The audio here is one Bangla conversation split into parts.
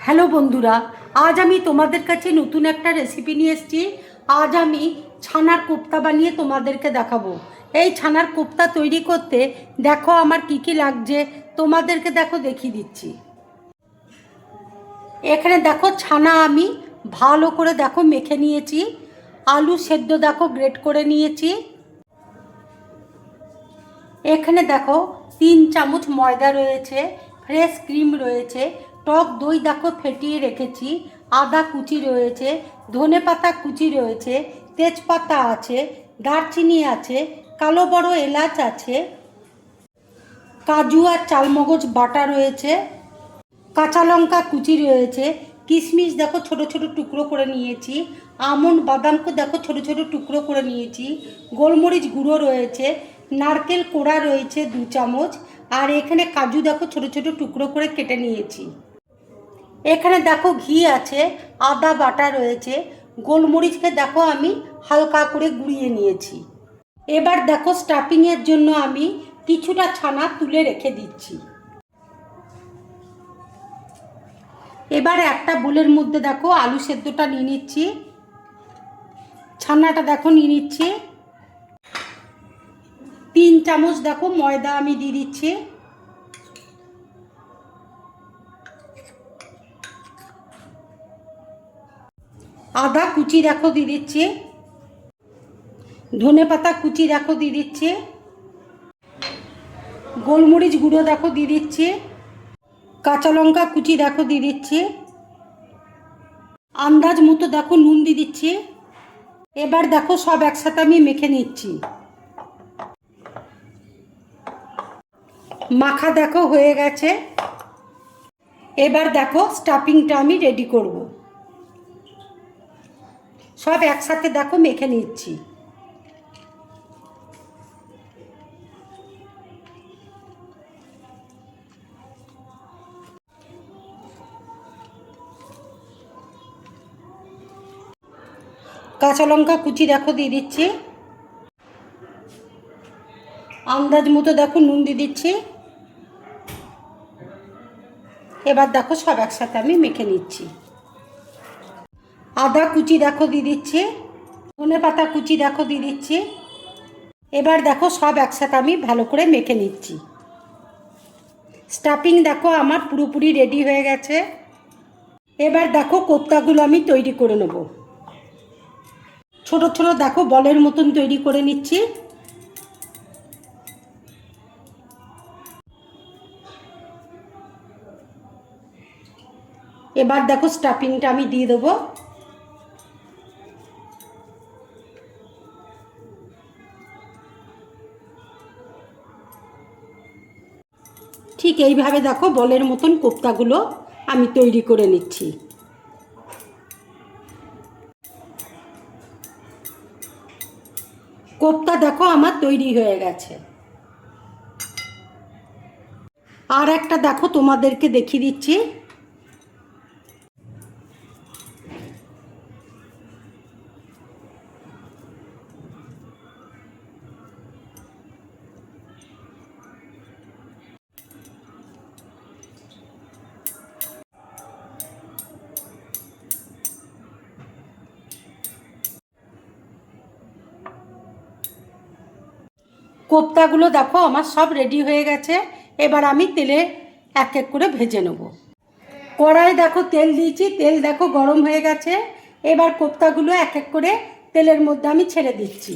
হ্যালো বন্ধুরা, আজ আমি তোমাদের কাছে নতুন একটা রেসিপি নিয়ে এসেছি। আজ আমি ছানার কোপ্তা বানিয়ে তোমাদেরকে দেখাবো। এই ছানার কোপ্তা তৈরি করতে দেখো আমার কি কি লাগছে, তোমাদেরকে দেখো দেখিয়ে দিচ্ছি। এখানে দেখো ছানা আমি ভালো করে দেখো মেখে নিয়েছি। আলু সেদ্ধ দেখো গ্রেট করে নিয়েছি। এখানে দেখো 3 চামচ ময়দা রয়েছে, ফ্রেশ ক্রিম রয়েছে, টক দই দেখো ফেটিয়ে রেখেছি, আদা কুচি রয়েছে, ধনেপাতা কুচি রয়েছে, তেজপাতা আছে, দারচিনি আছে, কালো বড় এলাচ আছে, কাজু আর চালমগজ বাটা রয়েছে, কাঁচা লঙ্কা কুচি রয়েছে, কিশমিশ দেখো ছোট ছোট টুকরো করে নিয়েছি, আমন্ড বাদামকে দেখো ছোট ছোট টুকরো করে নিয়েছি, গোলমরিচ গুঁড়ো রয়েছে, নারকেল কোড়া রয়েছে 2 চামচ, আর এখানে কাজু দেখো ছোট ছোট টুকরো করে কেটে নিয়েছি। এখানে দেখো ঘি আছে, আদা বাটা রয়েছে, গোলমরিচকে দেখো আমি হালকা করে গুঁড়িয়ে নিয়েছি। এবার দেখো স্টাফিংয়ের জন্য আমি কিছুটা ছানা তুলে রেখে দিচ্ছি। এবার একটা বোলের মধ্যে দেখো আলু সেদ্ধটা নিয়ে নিচ্ছি, ছানাটা দেখো নিয়ে নিচ্ছি, 3 চামচ দেখো ময়দা আমি দিয়ে দিচ্ছি, আদা কুচি দেখো দিয়ে দিচ্ছি, ধনেপাতা কুচি দেখো দিয়ে দিচ্ছি, গোলমরিচ গুঁড়ো দেখো দিয়ে দিচ্ছি, কাঁচা লঙ্কা কুচি দেখো দিয়ে দিচ্ছি, আন্দাজ মতো দেখো নুন দিয়ে দিচ্ছি। এবার দেখো সব একসাথে আমি মেখে নিচ্ছি। মাখা দেখো হয়ে গেছে। এবার দেখো স্টাফিংটা আমি রেডি করব। সব একসাথে দেখো মেখে নিচ্ছি। কাঁচা লঙ্কা কুচি দেখো দিয়ে দিচ্ছি, আন্দাজ মতো দেখো নুন দিয়ে দিচ্ছি। এবার দেখো সব একসাথে আমি মেখে নিচ্ছি। আদা কুচি দেখো দিয়ে দিচ্ছি, ধনেপাতা কুচি দেখো দিয়ে দিচ্ছি। এবার দেখো সব একসাথে আমি ভালো করে মেখে নিচ্ছি। স্টাফিং দেখো আমার পুরোপুরি রেডি হয়ে গেছে। এবার দেখো কোপ্তাগুলো আমি তৈরি করে নেব। ছোট ছোট দেখো বলের মতন তৈরি করে নিচ্ছি। এবার দেখো স্টাফিংটা আমি দিয়ে দেবো। ঠিক এইভাবে দেখো বলের মতন কোপ্তাগুলো আমি তৈরি করে নিচ্ছি। কোপ্তা দেখো আমার তৈরি হয়ে গেছে। আর একটা দেখো তোমাদেরকে দেখিয়ে দিচ্ছি। কোপ্তাগুলো দেখো আমার সব রেডি হয়ে গেছে। এবার আমি তেলে এক এক করে ভেজে নেব। কড়াই দেখো তেল দিয়েছি, তেল দেখো গরম হয়ে গেছে। এবার কোপ্তাগুলো এক এক করে তেলের মধ্যে আমি ছেড়ে দিচ্ছি।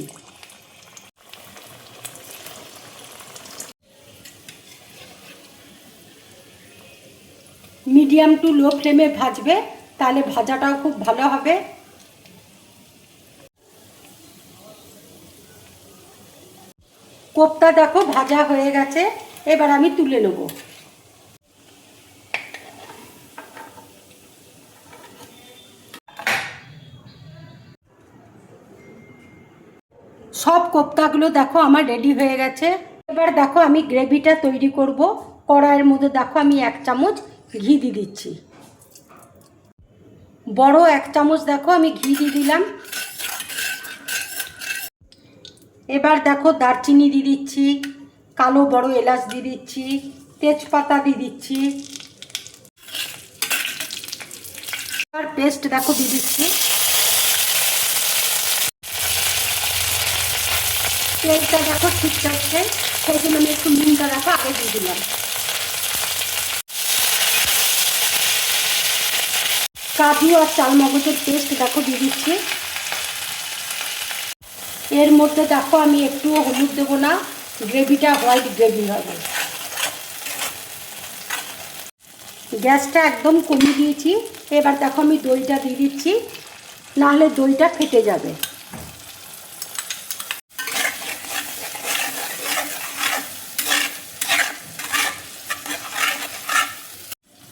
মিডিয়াম টু লো ফ্লেমে ভাজবে, তাহলে ভাজাটাও খুব ভালো হবে। কোপ্তা দেখো ভাজা হয়ে গেছে। এবার আমি তুলে নেব। সব কোপ্তাগুলো দেখো আমার রেডি হয়ে গেছে। এবার দেখো আমি গ্রেভিটা তৈরি করব। কড়াইয়ের মধ্যে দেখো আমি 1 চামচ ঘি দিয়ে দিচ্ছি। বড় 1 চামচ দেখো আমি ঘি দিয়ে দিলাম। এবার দেখো দারচিনি দিয়ে দিচ্ছি, কালো বড় এলাচ দিয়ে দিচ্ছি, তেজপাতা দিয়ে দিচ্ছি, পেস্ট দেখো দিয়ে দিচ্ছি। তেলটা দেখো ঠিক থাকছে, সেই জন্য আমি একটু নুনটা দেখো আগে দিয়ে দিলাম। কাজু আর চালমগজের পেস্ট দেখো দিয়ে দিচ্ছি। এর মধ্যে দেখো আমি একটুও হলুদ দেবো না, গ্রেভিটা হোয়াইট গ্রেভি হবে। গ্যাসটা একদম কমিয়ে দিয়েছি। এবার দেখো আমি দইটা দিয়ে দিচ্ছি, নাহলে দইটা ফেটে যাবে।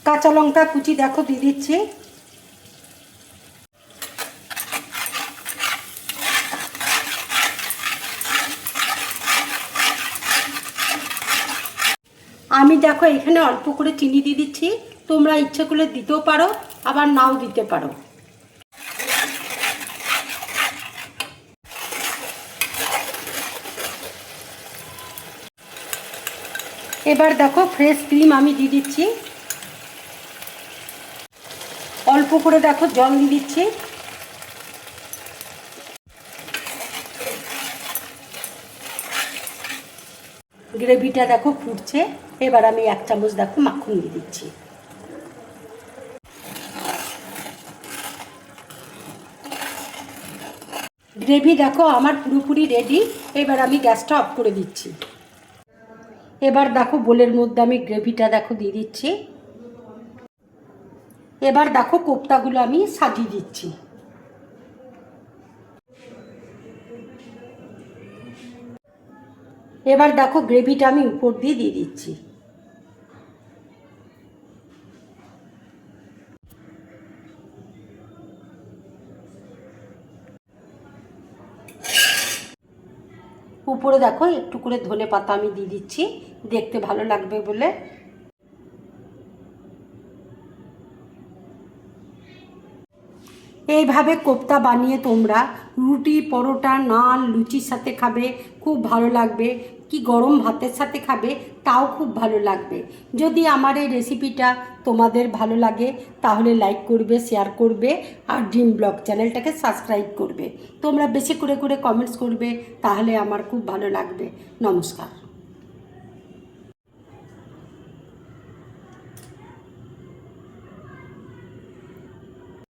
কাঁচা লঙ্কা কুচি দেখো দিয়ে দিচ্ছি। আমি দেখো এখানে অল্প করে চিনি দিয়ে দিচ্ছি, তোমরা ইচ্ছে করলে দিতেও পারো, আবার নাও দিতে পারো। এবার দেখো ফ্রেশ ক্রিম আমি দিয়ে দিচ্ছি, অল্প করে দেখো জল দিয়ে দিচ্ছি। গ্রেভিটা দেখো ফুটছে, এবার আমি 1 চামচ দেখো মাখন দিয়ে দিচ্ছি। গ্রেভি দেখো আমার পুরোপুরি রেডি। এবার আমি গ্যাসটা অফ করে দিচ্ছি। এবার দেখো বোলের মধ্যে আমি গ্রেভিটা দেখো দিয়ে দিচ্ছি। এবার দেখো কোপ্তাগুলো আমি সাজিয়ে দিচ্ছি। এবার দেখো গ্রেভিটা আমি উপর দিয়ে দিচ্ছি। উপরে দেখো একটু করে ধনে পাতা আমি দিয়ে দিচ্ছি, দেখতে ভালো লাগবে বলে। এইভাবে কোপ্তা বানিয়ে তোমরা রুটি, পরোটা, নান, লুচির সাথে খাবে, খুব ভালো লাগবে। কি গরম ভাতের সাথে খাবে তাও খুব ভালো লাগবে। যদি আমার এই রেসিপিটা তোমাদের ভালো লাগে তাহলে লাইক করবে, শেয়ার করবে, আর ড্রিম ব্লগ চ্যানেলটাকে সাবস্ক্রাইব করবে। তোমরা বেশি করে কমেন্টস করবে, তাহলে আমার খুব ভালো লাগবে। নমস্কার।